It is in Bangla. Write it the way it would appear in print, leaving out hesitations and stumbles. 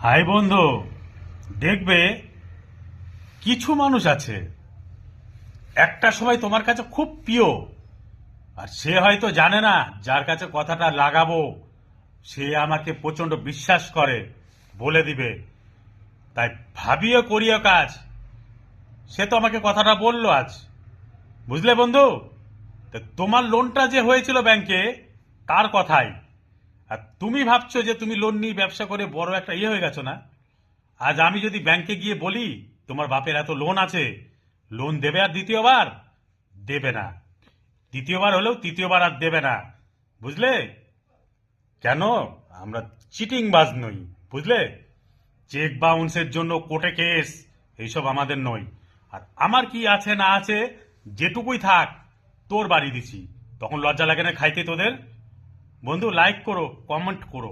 হাই বন্ধু, দেখবে কিছু মানুষ আছে একটা সময় তোমার কাছে খুব প্রিয়, আর সে হয়তো জানে না যার কাছে কথাটা লাগাবো সে আমাকে প্রচন্ড বিশ্বাস করে, বলে দিবে। তাই ভাবিও করিও কাজ। সে তো আমাকে কথাটা বললো আজ, বুঝলে বন্ধু? তা তোমার লোনটা যে হয়েছিল ব্যাংকে, তার কথাই। আর তুমি ভাবছো যে তুমি লোন নিয়ে ব্যবসা করে বড় একটা হয়ে গেছো না? আজ আমি যদি ব্যাংকে গিয়ে বলি তোমার বাপের এত লোন আছে, লোন দেবে আর দ্বিতীয়বার দেবে না, দ্বিতীয়বার হলেও তৃতীয়বার আর দেবে না, বুঝলে? কেন? আমরা চিটিং বাজ নই, বুঝলে? চেক বাউন্সের জন্য কোর্টে কেস এইসব আমাদের নয়। আর আমার কি আছে না আছে, যেটুকুই থাক তোর বাড়ি দিছি, তখন লজ্জা লাগে না খাইতে তোদের? বন্ধু, লাইক করো, কমেন্ট করো।